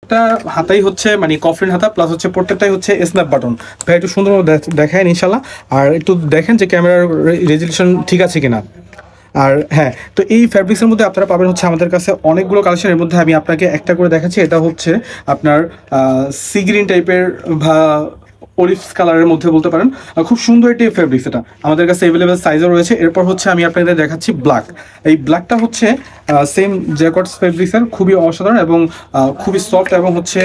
প্রত্যেকটা হাতাই হচ্ছে মানে কফলিন হাতা, প্লাস হচ্ছে প্রত্যেকটাই হচ্ছে স্ন্যাপ বাটন। ভাই একটু সুন্দর দেখায় ইনশাল্লাহ, আর একটু দেখেন যে ক্যামেরার রেজলিউশন ঠিক আছে কিনা। আর হ্যাঁ, তো এই ফ্যাব্রিক্সের মধ্যে আপনারা পাবেন হচ্ছে আমাদের কাছে অনেকগুলো কালেকশন। এর মধ্যে আমি আপনাকে একটা করে দেখাচ্ছি। এটা হচ্ছে আপনার সি গ্রিন টাইপের বা অলিভস কালারের মধ্যে বলতে পারেন। খুব সুন্দর একটি ফ্যাব্রিক্স, এটা আমাদের কাছে অ্যাভেলেবেল সাইজও রয়েছে। এরপর হচ্ছে আমি আপনাদের দেখাচ্ছি ব্ল্যাক। এই ব্ল্যাকটা হচ্ছে সেম জ্যাকটস ফ্যাব্রিক্সের, খুবই অসাধারণ এবং খুবই সফট এবং হচ্ছে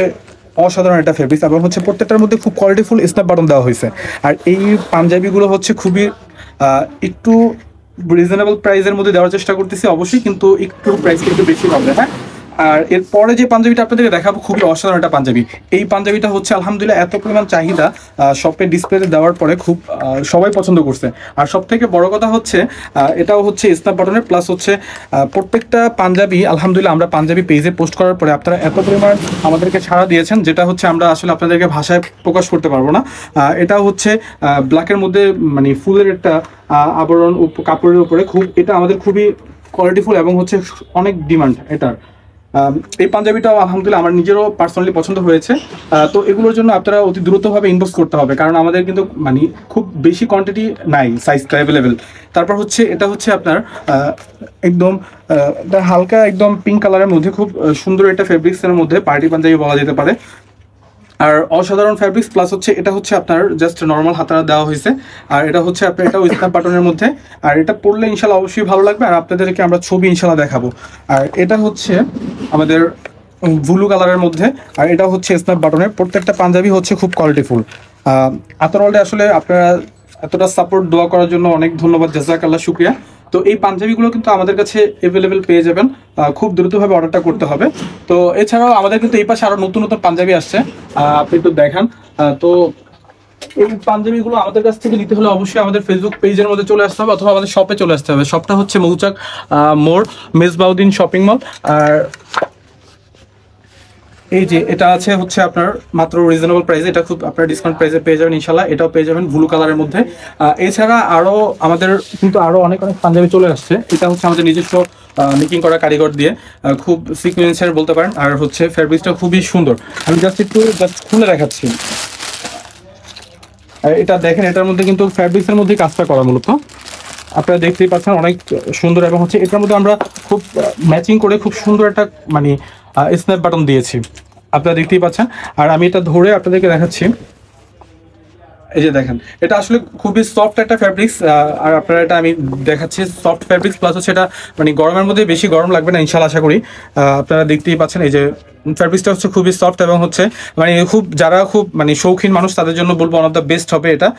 অসাধারণ একটা ফ্যাব্রিক্স, এবং হচ্ছে প্রত্যেকটার মধ্যে খুব কোয়ালিটিফুল স্ন্যাপ বাটন দেওয়া হয়েছে। আর এই পাঞ্জাবিগুলো হচ্ছে খুবই একটু রিজনেবল প্রাইসের মধ্যে দেওয়ার চেষ্টা করতেছি অবশ্যই, কিন্তু একটু প্রাইস একটু বেশি হবে। হ্যাঁ, আর এরপরে যে পাঞ্জাবিটা আপনাদেরকে দেখাবো খুবই অসাধারণ একটা পাঞ্জাবি। এই পাঞ্জাবিটা হচ্ছে আলহামদুলিল্লাহ এত পরিমাণ চাহিদা শপে ডিসপ্লেতে দেওয়ার পরে খুব সবাই পছন্দ করছে। আর সব থেকে বড় কথা হচ্ছে এটাও হচ্ছে স্ন্যাপ বাটনের, প্লাস হচ্ছে প্রত্যেকটা পাঞ্জাবি আলহামদুলিল্লাহ আমরা পাঞ্জাবি পেজে পোস্ট করার পরে আপনারা এত পরিমাণ আমাদেরকে সাড়া দিয়েছেন, যেটা হচ্ছে আমরা আসলে আপনাদেরকে ভাষায় প্রকাশ করতে পারবো না। এটা হচ্ছে ব্ল্যাকের মধ্যে মানে ফুলের একটা আবরণ কাপড়ের উপরে, এটা আমাদের খুবই কোয়ালিটিফুল এবং হচ্ছে অনেক ডিমান্ড এটার। এই পাঞ্জাবিটাও আলহামদুলিল্লাহ আমার নিজেরও পার্সোনালি পছন্দ হয়েছে। তো এগুলোর জন্য আপনারা অতি দ্রুতভাবে ইনবক্স করতে হবে, কারণ আমাদের কিন্তু মানে খুব বেশি কোয়ান্টিটি নাই, সাইজটা অ্যাভেলেবেল। তারপর হচ্ছে এটা হচ্ছে আপনার একদম হালকা একদম পিঙ্ক কালারের মধ্যে খুব সুন্দর একটা ফেব্রিক্সের মধ্যে পার্টি পাঞ্জাবি বলা যেতে পারে। আর অসাধারণ ফ্যাব্রিক্স, প্লাস হচ্ছে এটা হচ্ছে আপনার জাস্ট নর্মাল হাতারা দেওয়া হয়েছে। আর এটা হচ্ছে আপনার এটাও স্ন্যাপ বাটনের মধ্যে। আর এটা পরলে ইনশাল্লাহ অবশ্যই ভালো লাগবে, আর আপনাদেরকে আমরা ছবি ইনশাল্লাহ দেখাবো। আর এটা হচ্ছে আমাদের ব্লু কালারের মধ্যে, আর এটা হচ্ছে স্ন্যাপ বাটনের। প্রত্যেকটা পাঞ্জাবি হচ্ছে খুব কোয়ালিটিফুল। আতরওয়ার্ল্ডে আসলে আপনারা এতটা সাপোর্ট দোয়া করার জন্য অনেক ধন্যবাদ, জাযাকাল্লাহ, শুকরিয়া। তো এই পাঞ্জাবিগুলো কিন্তু আমাদের কাছে অ্যাভেলেবেল পেয়ে যাবেন, খুব দ্রুতভাবে অর্ডারটা করতে হবে। তো এছাড়াও আমাদের কিন্তু এই পাশে আরও নতুন নতুন পাঞ্জাবি আসছে, আপনি একটু দেখান। তো এই পাঞ্জাবিগুলো আমাদের কাছ থেকে নিতে হলে অবশ্যই আমাদের ফেসবুক পেজের মধ্যে চলে আসতে হবে, অথবা আমাদের শপে চলে আসতে হবে। শপটা হচ্ছে মৌচাক মোড়, মেজবাউদ্দিন শপিং মল। আর এই যে এটা আছে হচ্ছে আপনার মাত্র রিজনেবল প্রাইসে, এটা খুব আপনার ডিসকাউন্ট প্রাইসে পেয়ে যাবেন ইনশাল্লাহ। এটাও পেয়ে যাবেন ব্লু কালারের মধ্যে। এছাড়া আরও আমাদের কিন্তু আরও অনেক অনেক পাঞ্জাবি চলে আসছে। এটা হচ্ছে আমাদের নিজস্ব মেকিং করা কারিগর দিয়ে, খুব সিকুয়েন্সের বলতে পারেন। আর হচ্ছে ফ্যাব্রিক্সটা খুবই সুন্দর। আমি জাস্ট খুলে দেখাচ্ছি। এটা দেখেন, এটার মধ্যে কিন্তু ফ্যাব্রিক্সের মধ্যে কাজটা করা মূলত আপনারা দেখতেই পাচ্ছেন, অনেক সুন্দর। এবং হচ্ছে এটার মধ্যে আমরা খুব ম্যাচিং করে খুব সুন্দর একটা মানে স্ন্যাপ বাটন দিয়েছি, আপনারা দেখতেই পাচ্ছেন। আর আমি এটা ধরে আপনাদেরকে দেখাচ্ছি। এই যে দেখেন, এটা আসলে খুবই সফট একটা ফ্যাব্রিক্স। আর আপনারা এটা আমি দেখাচ্ছি সফট ফ্যাব্রিক্স, প্লাস হচ্ছে এটা মানে গরমের মধ্যে বেশি গরম লাগবে না ইনশাল্লাহ, আশা করি। আপনারা দেখতেই পাচ্ছেন এই যে ফ্যাব্রিক্সটা হচ্ছে খুবই সফট, এবং হচ্ছে মানে যারা খুব মানে শৌখিন মানুষ তাদের জন্য বলবো ওয়ান অফ দ্য বেস্ট হবে এটা।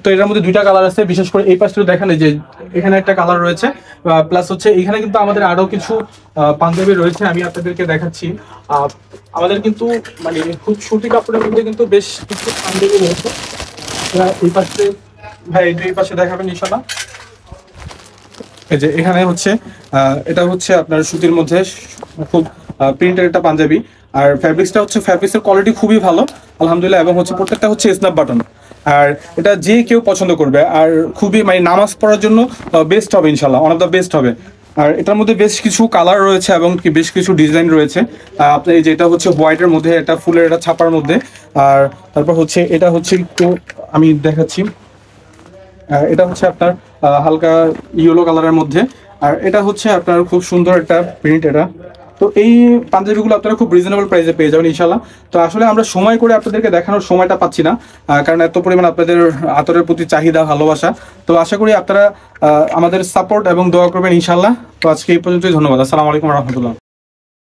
তো এটার মধ্যে দুইটা কালার আছে, বিশেষ করে এই পাশটা দেখেন, এই যে এখানে একটা কালার রয়েছে, প্লাস হচ্ছে এখানে কিন্তু আমাদের আরো কিছু পাঞ্জাবি রয়েছে, আমি আপনাদেরকে দেখাচ্ছি। আমাদের কিন্তু মানে খুব সুতি কাপড়ের মধ্যে কিন্তু বেশ কিছু পাঞ্জাবি রয়েছে। এই পাশে ভাই এই পাশে দেখাবেন ইনশাল্লাহ। এই যে এখানে হচ্ছে এটা হচ্ছে আপনার সুতির মধ্যে খুব প্রিন্টের একটা পাঞ্জাবি। আর ফ্যাব্রিক্সটা হচ্ছে ফ্যাব্রিক্সের কোয়ালিটি খুবই ভালো আলহামদুলিল্লাহ, এবং হচ্ছে প্রত্যেকটা হচ্ছে স্ন্যাপ বাটন। আর এটা যে কেউ পছন্দ করবে, আর খুবই মানে নামাজ পড়ার জন্য বেস্ট হবে ইনশাল্লাহ, ওয়ান অফ দ্য বেস্ট হবে। আর এটার মধ্যে বেশ কিছু কালার রয়েছে এবং বেশ কিছু ডিজাইন রয়েছে। আপনার এই যে এটা হচ্ছে হোয়াইটের মধ্যে, এটা ফুলের এটা ছাপার মধ্যে। আর তারপর হচ্ছে এটা হচ্ছে একটু আমি দেখাচ্ছি, এটা হচ্ছে আপনার হালকা ইয়েলো কালারের মধ্যে। আর এটা হচ্ছে আপনার খুব সুন্দর একটা প্রিন্ট এটা। তো এই পাঞ্জাবিগুলো আপনারা খুব রিজনেবল প্রাইসে পেয়ে যাবেন ইনশাল্লাহ। তো আসলে আমরা সময় করে আপনাদেরকে দেখানোর সময়টা পাচ্ছি না, কারণ এত পরিমাণ আপনাদের আতরের প্রতি চাহিদা, ভালোবাসা। তো আশা করি আপনারা আমাদের সাপোর্ট এবং দোয়া করবেন ইনশাল্লাহ। তো আজকে এই পর্যন্তই, ধন্যবাদ। আসসালামু আলাইকুম রহমতুল্লাহ।